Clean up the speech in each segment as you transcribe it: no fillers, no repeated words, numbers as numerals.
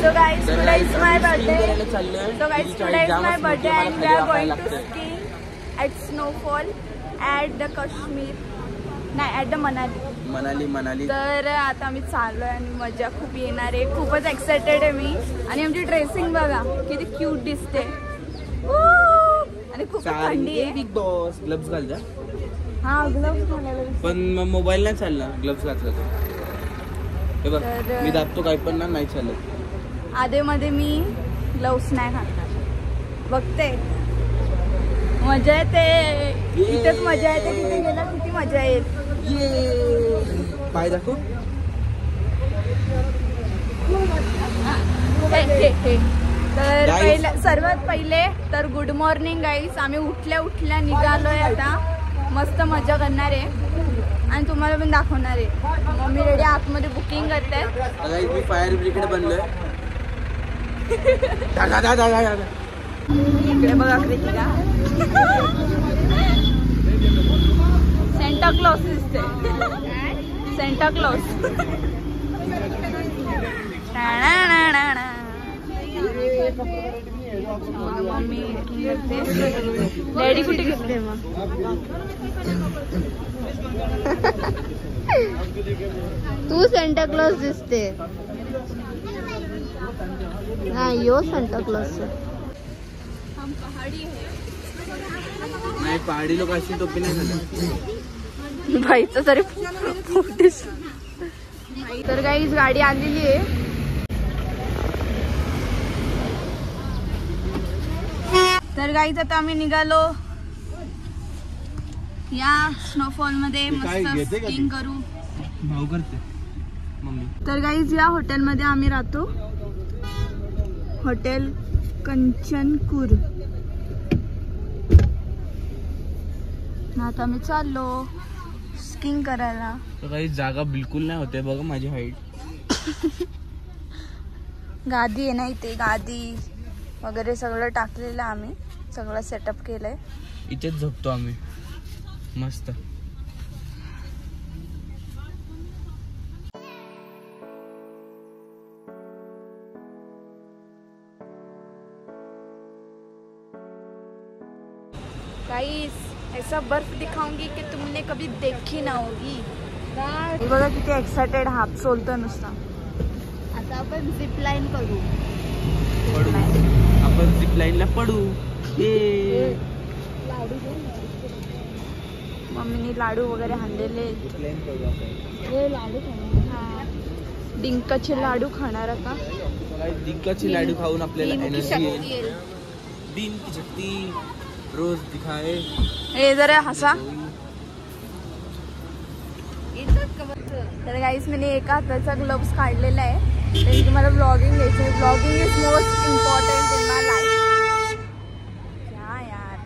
So guys, today is my birthday. So guys, today is my birthday and we are going to skiing at snowfall at the Kashmir. नाही, at the Manali. तर आता आम्ही चाललोय आणि मजा खूप येणार आहे. खूपच एक्साइटेड आहे मी. आणि आमची ड्रेसिंग बघा किती क्यूट दिसते. आणि खूप थंडी आहे. बिग बॉस ग्लव्स घाल जा. हा, ग्लव्स घालायला. पण मोबाईल नाही चालणार ग्लव्स घातला तर. हे बघ, मी दाबतो काय पण नाही चालत. आधेमध्ये मी ग्लव्स नाही घालणार. बघते मजा येते. इथेच मजा येते. तिथे गेला किती मजा येईल. पाय दाखव. तर सर्वात पहिले तर गुड मॉर्निंग गाईज. आम्ही उठल्या निघालोय आता. मस्त मजा करणार आहे आणि तुम्हाला पण दाखवणार आहे. मम्मी रेडी आतमध्ये बुकिंग करते. मी फायर ब्रिगेड बनलोय. इकडे बघा कृतिका. सेंटा क्लॉज दिसते. Santa Claus. मम्मी डॅडी कुठे घेतले मग. तू सेंटा क्लॉज दिसते. नाही, यो सेंटा क्लॉज. हम पहाड़ी है. नाही, पहाडी लोक अशी टोपी नाही घालत. बाईचं तरी तर गाईज गाडी आलेली आहे. तर गाईज आता आम्ही निघालो या स्नोफॉल मध्ये. मस्त स्कीइंग करू. भाऊ करते मम्मी. तर गाईज या हॉटेल मध्ये आम्ही राहतो. हॉटेल कंचनकूर. आता आम्ही चाललो स्कीइंग करायला. तर काही जागा बिलकुल नाही होते बघा माझी हाईट. गादी आहे ना इथे. गादी वगैरे सगळं आम्ही सगळं सेटअप केलंय. इथेच झोपतो आम्ही मस्त. गाइस, ऐसा बर्फ दिखाऊंगी कि तुमने कभी देखी ना होगी. बघा किती एक्साइटेड. हात सोलतोय नुसता. आता आपण झिप लाईन करू. आपण झिप लाईनला पडू. मम्मीने लाडू वगैरे आणलेले. डिंकाचे लाडू खाणार का. डिंकाचे लाडू खाऊन आपल्याला एनर्जी येईल. दिन की शक्ती रोज दिखाए. हे जरा हसा. तर गाईस मी एका हाताचा ग्लव्स काढलेला आहे. कारण की मला ब्लॉगिंग घ्यायचं आहे. Blogging is most important in my life. क्या यार.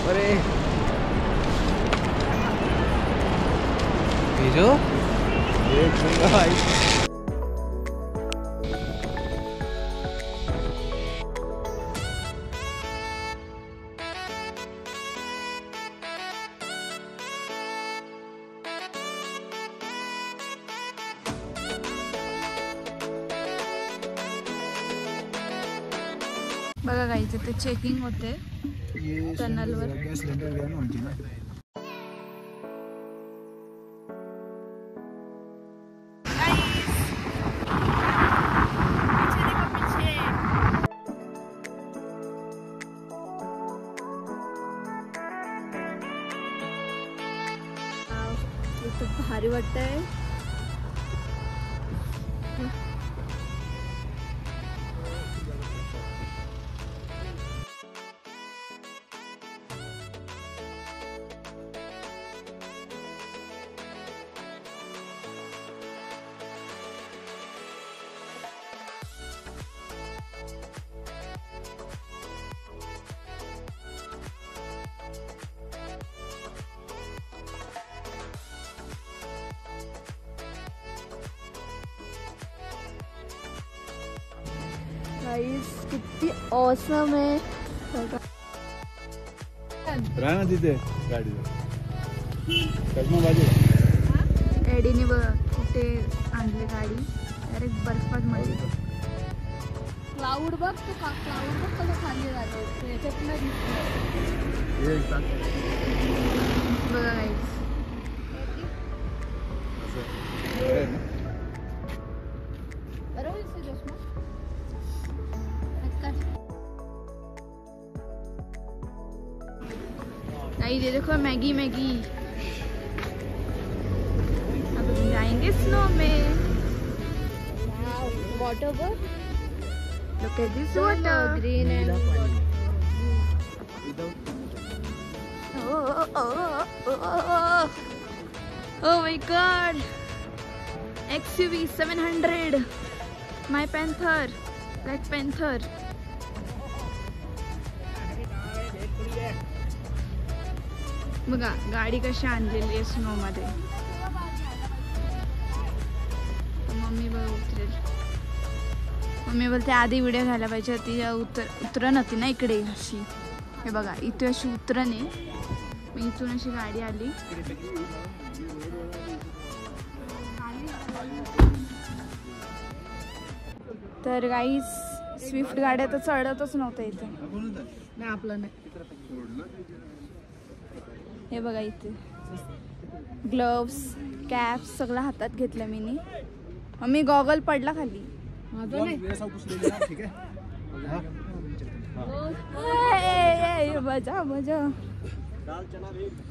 अरे भेजो. बघा गाईचे ते चेकिंग होते टनलवर. गॅस सिलेंडर घ्या ना आमची ना. भारी वाटतंय. गाइस किती ऑसम आहे. राहा ना तिथे गाडीवर. कशमा बाजू एडीने बघा कुठे आणली गाडी. डायरेक्ट बर्फात मध्ये. क्लाउड बघ तो क्लाउड बघ कसं खाली जातो याच्यातनं दिसतं. बघा गाइस बरोबर चष्मा. ये देखो मैगी मैगी. अब हम जाएंगे स्नो में. Water ball. Look at this water. Green and oh my god. XUV 700. My Panther. Black Panther. बघा गाडी कशी आणलेली आहे स्नो मध्ये. मम्मी बघ उतरेल. मम्मी बोलते आधी व्हिडिओ घ्यायला पाहिजे होती. उतरण होती ना इकडे अशी. हे बघा इथे अशी उतरण आहे. मी इथून अशी गाडी आली. तर गाईस स्विफ्ट गाड्या तर चढतच नव्हत्या इथे. नाही आपलं नाही. हे बघा इथे ग्लोव्स कॅप्स सगळं हातात घेतलं मी. मम्मी गॉगल पडला खाली. मजा मजा.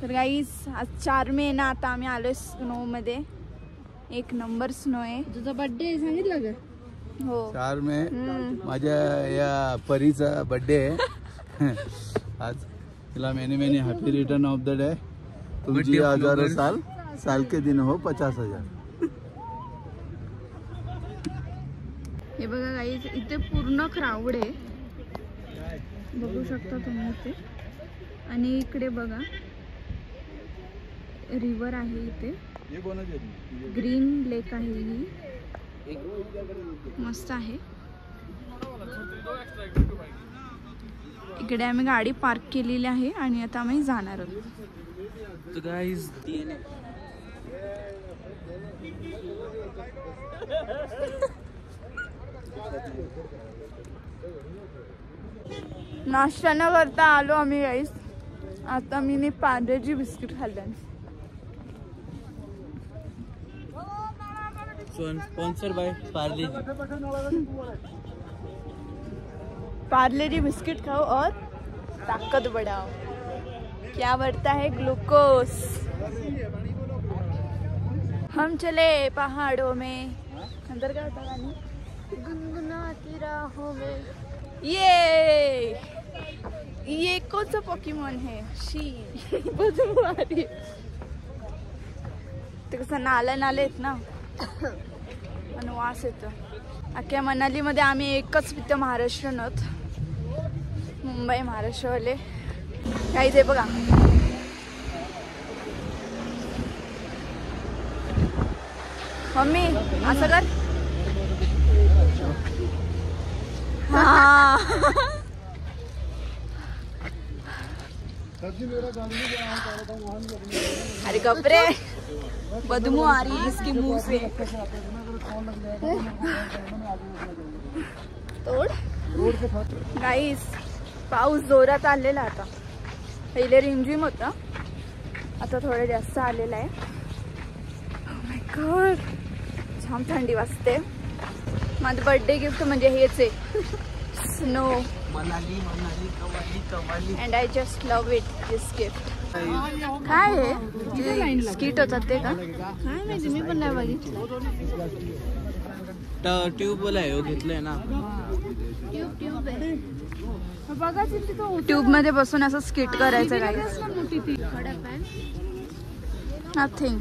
तर गाईस आज 4 मे ना. आता आम्ही आलोय स्नो मध्ये. एक नंबर स्नो आहे. तुझा बर्थडे सांगितलं का? हो 4 मे माझ्या या परीचा बर्थडे आहे आज. तिला many many happy return of the day. तुमची हजारों साल के दिन हो 50,000. हे बघा गाईस इथे पूर्ण क्राऊड आहे. बघू शकता तुम्ही इथे. आणि इकडे बघा रिव्हर आहे इथे. ग्रीन लेक आहे ही. मस्त आहे. इकडे आम्ही गाडी पार्क केलेली आहे आणि आता आम्ही जाणार आहोत. तो गाइस नाश्ता न करता आलो आम्ही गाईस. आता मी पार्लेजी बिस्किट खाल्लं. स्पॉन्सर बाय पार्लेजी बिस्किट खाओ और ताकत बढ़ाओ. क्या बढ़ता है? ग्लूकोज. हम चले पहाड़ों में. अंदर क्या होता है? गुनगुनाती राहों में. ये कौन सा पोकेमॉन है? शी बदबू आ रही. ते कसं नाला आहेत ना आणि वास येतो. अख्ख्या मनालीमध्ये आम्ही एकच इथं महाराष्ट्रीयन आहोत. मुंबई महाराष्ट्रवाले. काही ते बघा मम्मी असं कर. हाँ अरे कपड़े बदबू आ रही है इसके मुंह से. तोड़ गाईस पाऊस जोरात आलेला आता. पहिले रिमझिम होता, आता थोडं जास्त आलेला आहे. Oh my God, छान थंडी वाजते. माझं बर्थडे गिफ्ट म्हणजे हेच आहे, snow. Manali Manali qawwali qawwali. And I just love it this gift. काय आहे स्किट होतात ते का काय माहिती, मी पण नाही बघितलं. ट्यूब वाला आहे, घेतलंय ना. ट्यूब मध्ये बसून असं स्किट करायचं काय. नथिंग.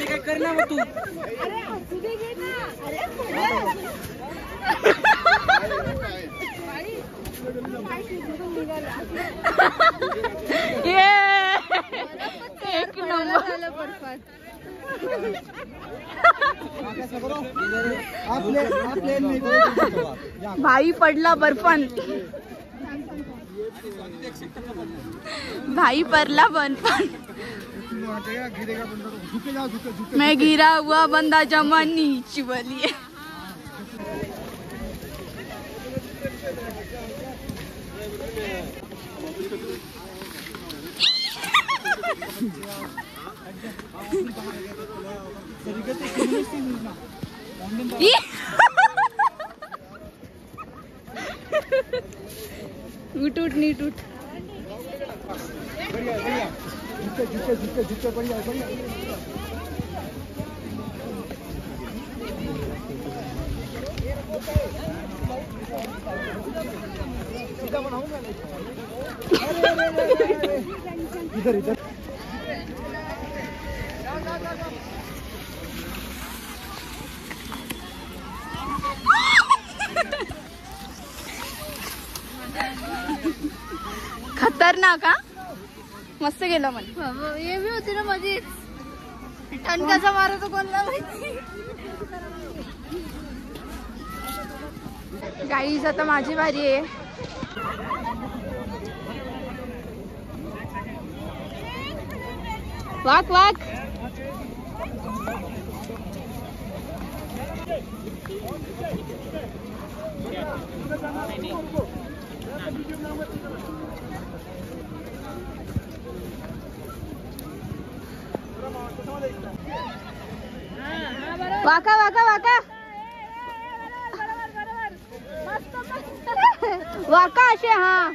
काय करणार मग तू. एक नंबर. भाई पडला बर्फान. भाई पडला बर्फान. मैं गिरा हुआ बंदा जमानी चिवलिए. उठ उठ नीट उठ. इधर इधर. खतरनाक हा. मस्त गेला मला. हे बी होती ना मधीच. टणकाचा मारतो कोणला माहिती. गाईज आता माझी बारी आहे. वाक वाक. वाका वाका वाका वाका असे. हा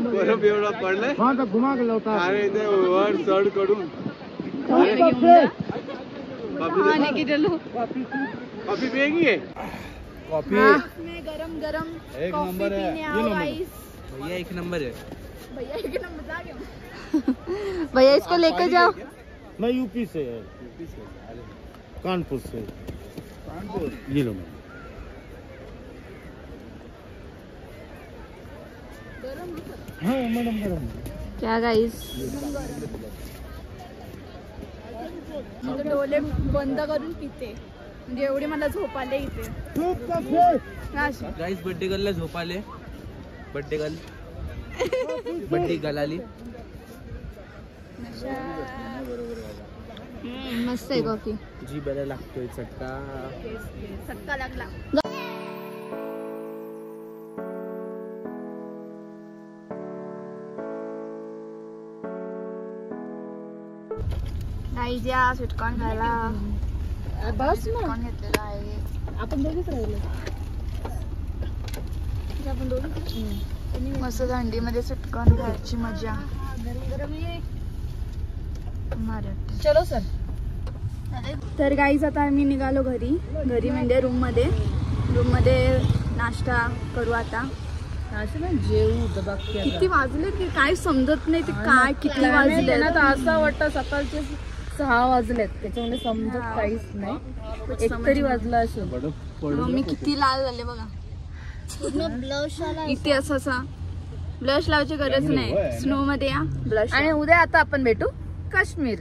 बर्फ एवढा पडलाय अरे ते वर चढ कडून कॉफी पिएगी है कॉफी गरम गरम एक नंबर है भैया एक नंबर है भैया एक नंबर भैया इसको लेकर जाओ। मैं यूपी से है कानपुर से ये लो हाँ मैडम गरम क्या गाइस डोळे बंद करून पिते म्हणजे एवढी मला झोप आले इथे। गाइस बर्थडे गर्लला झोप आले बर्थडे गर्ल आली मस्त आहे कॉफी जी बरा लागतोय चटका चटका लागला। गाईज या स्वीटकॉर्न खायला बस स्वीटकॉर्न घेतलेला आहे आपण दोघीच राहिलो आपण दोघी मस्त थंडीमध्ये स्वीटकॉर्न खायची मजा चलो सर। तर गाईज आता आम्ही निघालो घरी म्हणजे रूम मध्ये नाश्ता करू आता जेवू किती वाजले की काय समजत नाही ते काय किती वाजले ना तर असं वाटतं सकाळचे 6 वाजलेत त्याच्यामुळे समजत काहीच नाही एक तरी वाजला असेल। मम्मी किती लाल झाले बघा इथे असा ब्लश लावायची गरज नाही स्नो मध्ये या ब्लश आणि उद्या आता आपण भेटू काश्मीर।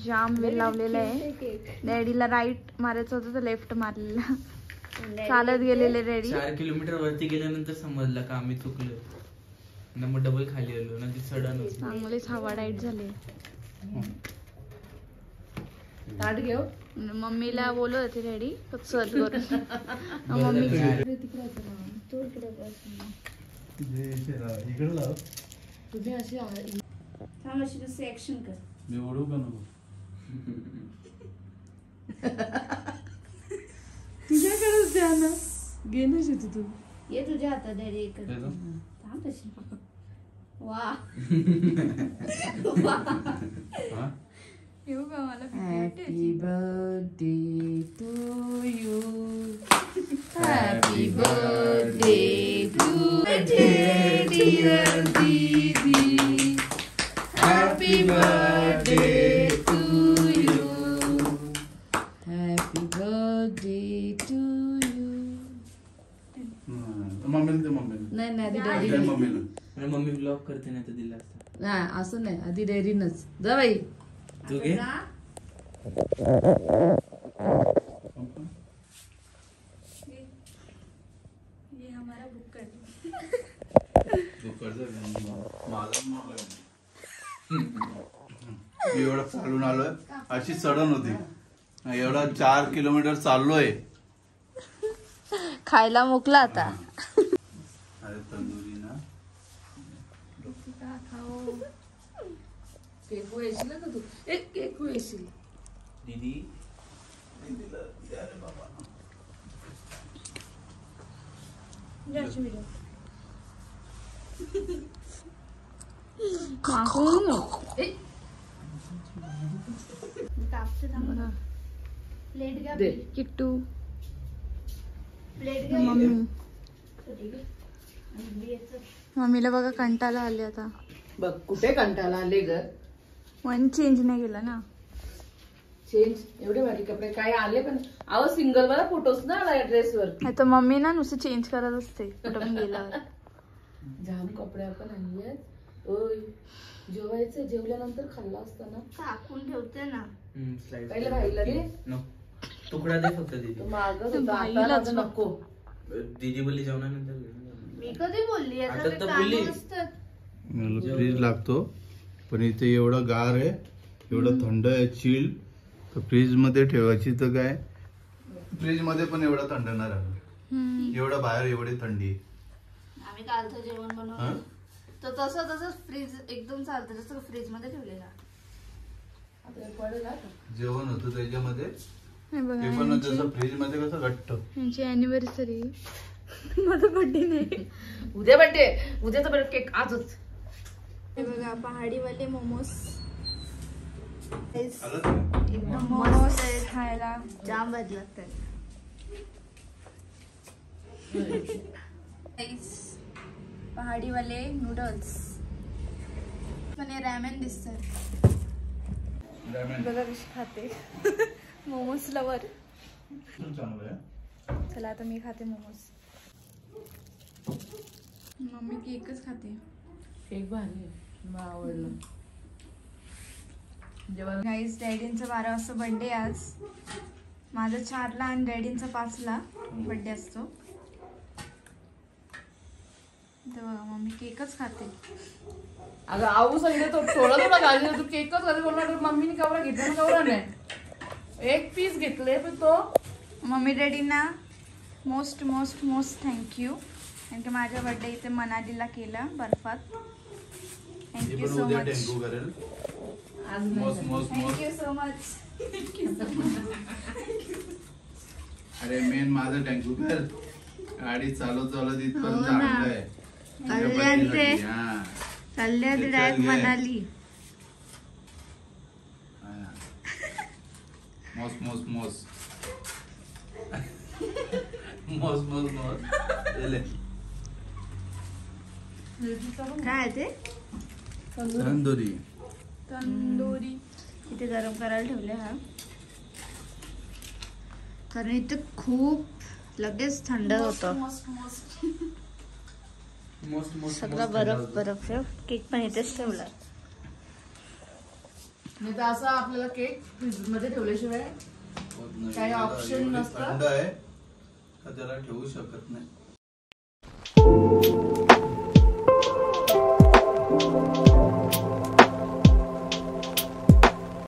जाम वेळ लावलेला आहे डॅडीला राईट मारायचं होतं तर लेफ्ट मारलेला चालत गेलेले डॅडी 4 किलोमीटर वरती गेल्यानंतर समजलं का आम्ही चुकलो मग डबल खाली आलो ना ती सडन चांगलेच हवा डाईट झाले। ताट घेऊ मम्मीला बोलत होते डॅडी सर्च करून मम्मी तुम्ही अशी थांब अशी तसे ऍक्शन कर मी ओढू का नको तुझ्याकडेच द्या ना घेणंच येतो तू ये तुझ्या हातात डॅडी थांब तशी वा येऊ का मला happy birthday to you happy birthday to dear didi happy birthday to you happy birthday to you नाही नाही आधी डॅडी मम्मी ब्लॉग करते नाही तर दिला असता नाही असं नाही आधी डॅडीनच जा बाई तू घे ये हमारा बुक कर एवढा चालून आलोय अशी सडन होती एवढा 4 किलोमीटर चाललोय खायला मोकला आता अरे तंदुरी ना केक येशील का तू एक केक येशील दीदी किट्टू मम्मीला बघा कंटाळा आले आता बघ कुठे कंटाळा आले ग वन चेंज नाही केला ना चेंज एवढे भारी कपडे काय आले पण अहो सिंगल वाला फोटोस ना आला ड्रेसवर तर मम्मी ना नुसतं चेंज करत असते कुठं पण गेल्यावर जाम कपडे आपण आणले ओय जेव्हा ठेवायचं, जेवल्यानंतर खाल्ला असताना टाकून ठेवते ना. पहिलं भाईला रे तुकडा दे फक्त दीदी. मागत होता, आता नको. दीदी बोलली जेवणानंतर. मी कधी बोलली? आता तर बोलली. मला फ्रीज लागतो, पण इथे एवढं गार आहे, एवढं थंड आहे, चिल. तर फ्रीज मध्ये ठेवायची तर काय, फ्रीज मध्ये पण एवढं थंड नाही राहणार. एवढं बाहेर एवढी थंडी. आम्ही कालचं जेवण बनवलं तर तसं फ्रीज एकदम चालतं, जसं फ्रीज मध्ये ठेवलेला. जेवण होतं त्याच्यामध्ये, ते पण जसं फ्रीज मध्ये कसं घट्ट. यांची अॅनिव्हर्सरी, माझा बर्थडे नाही, उद्या बर्थडे, उद्याचा बर्थडे केक आजच. हे बघा पहाडीवाले मोमोज, आलं? एकदम मस्त आहे खायला, जाम भारी लागतात. पहाडीवाले नूडल्स पण हे रॅमेन दिसतात. बघा कशी खाते. मोमोज लवर. चांगलं आहे. चला आता मी खाते मोमोज. मम्मी केकच खाते. केक भारी, मला आवडलं. गाईज डॅडींचा 12 वाजता बर्थडे आज. माझा 4ला आणि डॅडींचा 5ला बर्थडे असतो. तेव्हा मम्मी केकच खाते. अगं आऊ सांगितलं तो थोडा थोडा घालले, तू केकच घालते बोलणार. मम्मीने कवरा घेतला ना, कवरा नाही, एक पीस घेतले पण तो. मम्मी डॅडींना मोस्ट मोस्ट मोस्ट थँक्यू, कारण की माझ्या बर्थडे इथे मनालीला केला बर्फात. Thank you so much. Thank you so much. अरे मेन माझं थँक्यू कर. गाडी चालवत इथपर्यंत आणलंय. चालले ते डायरेक्ट मनाली. मोस मोस मोस मोस मोस मोस. काय ते? तंदुरी. तंदुरी इथे गरम करायला ठेवले हा, कारण इथे खूप लगेच थंड होतं सगळं. बर्फ बर्फ. केक पण इथेच ठेवला. नाही तर असं आपल्याला केक फ्रीज मध्ये ठेवल्याशिवाय काही ऑप्शन नसतं. थंड आहे का त्याला ठेवू शकत नाही.